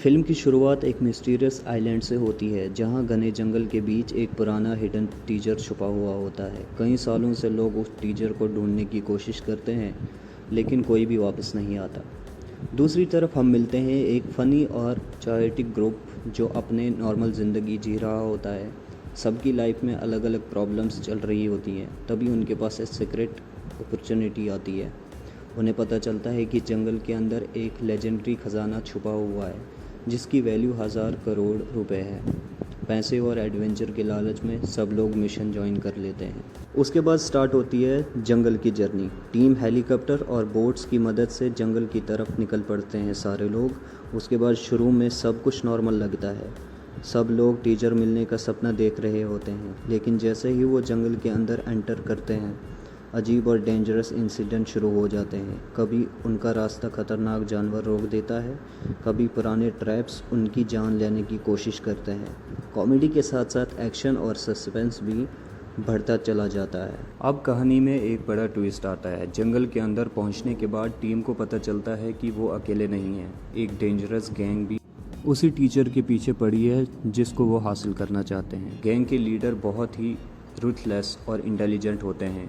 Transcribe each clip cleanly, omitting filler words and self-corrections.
Film की शुरुआत एक मिस्टीरियस आइलैंड से होती है जहां घने जंगल के बीच एक पुराना हिडन टीजर छुपा हुआ होता है। कई सालों से लोग उस टीजर को ढूंढने की कोशिश करते हैं, लेकिन कोई भी वापस नहीं आता। दूसरी तरफ हम मिलते हैं एक फ़नी और चारिटिक ग्रुप जो अपने नॉर्मल ज़िंदगी जी रहा होता है। सबकी लाइफ में अलग अलग प्रॉब्लम्स चल रही होती हैं, तभी उनके पास एक सीक्रेट अपॉर्चुनिटी आती है। उन्हें पता चलता है कि जंगल के अंदर एक लेजेंडरी ख़जाना छुपा हुआ है जिसकी वैल्यू 1000 करोड़ रुपए है। पैसे और एडवेंचर के लालच में सब लोग मिशन ज्वाइन कर लेते हैं। उसके बाद स्टार्ट होती है जंगल की जर्नी। टीम हेलीकॉप्टर और बोट्स की मदद से जंगल की तरफ निकल पड़ते हैं सारे लोग। उसके बाद शुरू में सब कुछ नॉर्मल लगता है। सब लोग टीचर मिलने का सपना देख रहे होते हैं, लेकिन जैसे ही वो जंगल के अंदर एंटर करते हैं अजीब और डेंजरस इंसिडेंट शुरू हो जाते हैं। कभी उनका रास्ता खतरनाक जानवर रोक देता है, कभी पुराने ट्रैप्स उनकी जान लेने की कोशिश करते हैं। कॉमेडी के साथ साथ एक्शन और सस्पेंस भी बढ़ता चला जाता है। अब कहानी में एक बड़ा ट्विस्ट आता है। जंगल के अंदर पहुंचने के बाद टीम को पता चलता है कि वो अकेले नहीं हैं। एक डेंजरस गैंग भी उसी टीचर के पीछे पड़ी है जिसको वो हासिल करना चाहते हैं। गैंग के लीडर बहुत ही रूथलेस और इंटेलिजेंट होते हैं।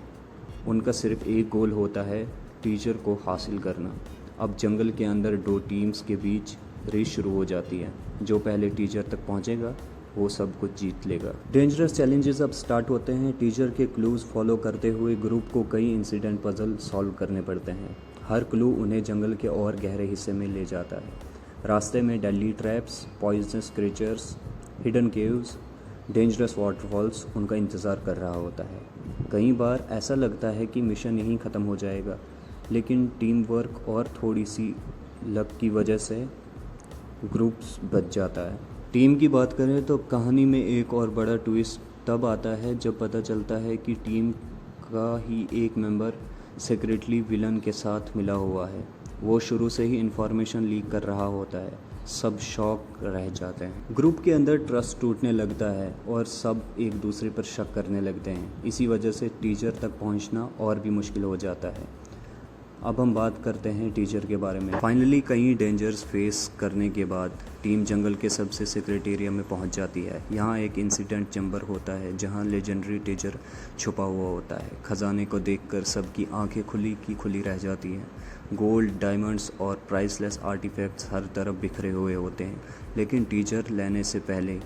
उनका सिर्फ एक गोल होता है, टीचर को हासिल करना। अब जंगल के अंदर दो टीम्स के बीच रेस शुरू हो जाती है। जो पहले टीचर तक पहुंचेगा वो सब कुछ जीत लेगा। डेंजरस चैलेंजेस अब स्टार्ट होते हैं। टीचर के क्लूज़ फॉलो करते हुए ग्रुप को कई इंसिडेंट पजल सॉल्व करने पड़ते हैं। हर क्लू उन्हें जंगल के और गहरे हिस्से में ले जाता है। रास्ते में deadly traps, poisonous creatures, hidden caves, dangerous waterfalls उनका इंतज़ार कर रहा होता है। कई बार ऐसा लगता है कि मिशन यहीं ख़त्म हो जाएगा, लेकिन टीम वर्क और थोड़ी सी लक की वजह से ग्रुप्स बच जाता है। टीम की बात करें तो कहानी में एक और बड़ा ट्विस्ट तब आता है जब पता चलता है कि टीम का ही एक मेंबर सीक्रेटली विलन के साथ मिला हुआ है। वो शुरू से ही इन्फॉर्मेशन लीक कर रहा होता है। सब शॉक रह जाते हैं। ग्रुप के अंदर ट्रस्ट टूटने लगता है और सब एक दूसरे पर शक करने लगते हैं। इसी वजह से टीचर तक पहुंचना और भी मुश्किल हो जाता है। अब हम बात करते हैं टीचर के बारे में। फाइनली कई डेंजर्स फेस करने के बाद टीम जंगल के सबसे सीक्रेट एरिया में पहुंच जाती है। यहाँ एक इंसिडेंट चैम्बर होता है जहाँ लेजेंडरी टीचर छुपा हुआ होता है। खजाने को देखकर सबकी आंखें खुली की खुली रह जाती हैं। गोल्ड, डायमंड्स और प्राइसलेस आर्टिफैक्ट्स हर तरफ बिखरे हुए होते हैं, लेकिन टीचर लेने से पहले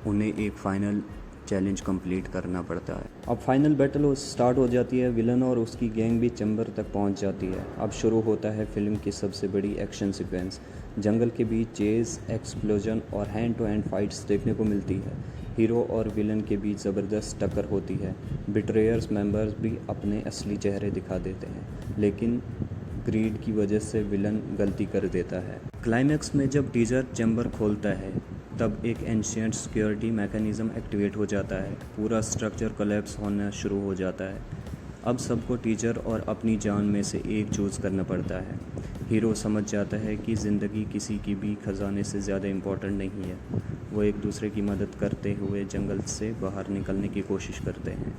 उन्हें एक फाइनल चैलेंज कंप्लीट करना पड़ता है। अब फाइनल बैटल स्टार्ट हो जाती है। विलन और उसकी गैंग भी चैम्बर तक पहुंच जाती है। अब शुरू होता है फिल्म की सबसे बड़ी एक्शन सीक्वेंस। जंगल के बीच चेज, एक्सप्लोजन और हैंड टू हैंड फाइट्स देखने को मिलती है। हीरो और विलन के बीच ज़बरदस्त टक्कर होती है। बिट्रेयर्स मेंबर्स भी अपने असली चेहरे दिखा देते हैं, लेकिन ग्रीड की वजह से विलन गलती कर देता है। क्लाइमैक्स में जब टीचर चैम्बर खोलता है तब एक एंशिएंट सिक्योरिटी मैकेनिज़्म एक्टिवेट हो जाता है। पूरा स्ट्रक्चर कोलैप्स होना शुरू हो जाता है। अब सबको टीचर और अपनी जान में से एक चूज़ करना पड़ता है। हीरो समझ जाता है कि ज़िंदगी किसी की भी खजाने से ज़्यादा इम्पोर्टेंट नहीं है। वो एक दूसरे की मदद करते हुए जंगल से बाहर निकलने की कोशिश करते हैं।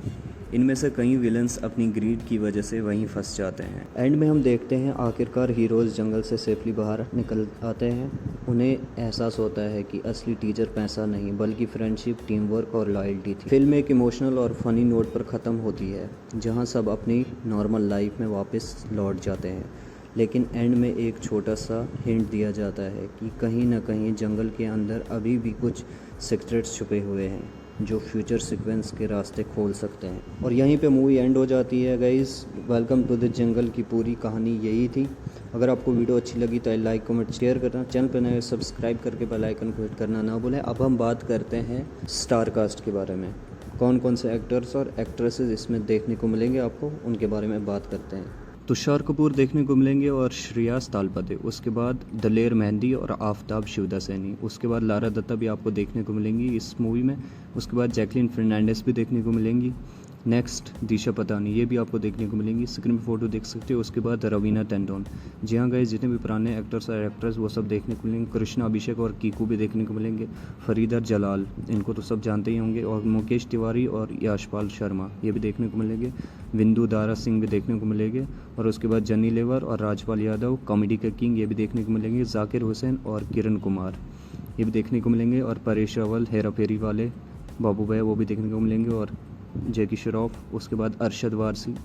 इनमें से कई विलन्स अपनी ग्रीड की वजह से वहीं फंस जाते हैं। एंड में हम देखते हैं आखिरकार हीरोज़ जंगल से सेफली बाहर निकल आते हैं। उन्हें एहसास होता है कि असली टीचर पैसा नहीं बल्कि फ्रेंडशिप, टीम वर्क और लॉयल्टी थी। फिल्म एक इमोशनल और फनी नोट पर ख़त्म होती है जहां सब अपनी नॉर्मल लाइफ में वापस लौट जाते हैं, लेकिन एंड में एक छोटा सा हिंट दिया जाता है कि कहीं ना कहीं जंगल के अंदर अभी भी कुछ सीक्रेट्स छुपे हुए हैं जो फ्यूचर सीक्वेंस के रास्ते खोल सकते हैं। और यहीं पे मूवी एंड हो जाती है। Guys, welcome to the jungle की पूरी कहानी यही थी। अगर आपको वीडियो अच्छी लगी तो लाइक, कमेंट, शेयर करना। चैनल पर नए सब्सक्राइब करके बेल आइकन को हिट करना ना भूलें। अब हम बात करते हैं स्टार कास्ट के बारे में। कौन कौन से एक्टर्स और एक्ट्रेसेस इसमें देखने को मिलेंगे आपको, उनके बारे में बात करते हैं। तुषार कपूर देखने को मिलेंगे और श्रेयस तालपदे। उसके बाद दलेर मेहंदी और आफ्ताब शिवदासैनी। उसके बाद लारा दत्ता भी आपको देखने को मिलेंगी इस मूवी में। उसके बाद जैकलिन फर्नांडिस भी देखने को मिलेंगी। नेक्स्ट दिशा पतानी, ये भी आपको देखने को मिलेंगी। स्क्रीन पे फोटो देख सकते हो। उसके बाद रवीना टंडन। जी हाँ गाइस, जितने भी पुराने एक्टर्स और एक्ट्रेस वो सब देखने को मिलेंगे। कृष्णा अभिषेक और कीकू भी देखने को मिलेंगे। फरीदा जलाल, इनको तो सब जानते ही होंगे। और मुकेश तिवारी और यशपाल शर्मा, ये भी देखने को मिलेंगे। विंदु दारा सिंह भी देखने को मिलेंगे। और उसके बाद जनी लेवर और राजपाल यादव, कॉमेडी के किंग, ये भी देखने को मिलेंगे। जाकिर हुसैन और किरण कुमार, ये भी देखने को मिलेंगे। और परेश रावल, हेरा फेरी वाले बाबू भैया, वो भी देखने को मिलेंगे। और जैकी श्रॉफ, उसके बाद अरशद वारसी,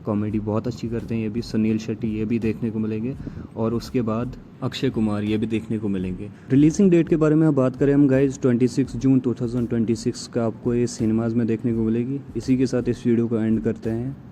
कॉमेडी बहुत अच्छी करते हैं ये भी। सुनील शेट्टी, ये भी देखने को मिलेंगे। और उसके बाद अक्षय कुमार, ये भी देखने को मिलेंगे। रिलीजिंग डेट के बारे में बात करें हम गाइज, 26 जून 2026 का आपको ये सिनेमाज में देखने को मिलेगी। इसी के साथ इस वीडियो को एंड करते हैं।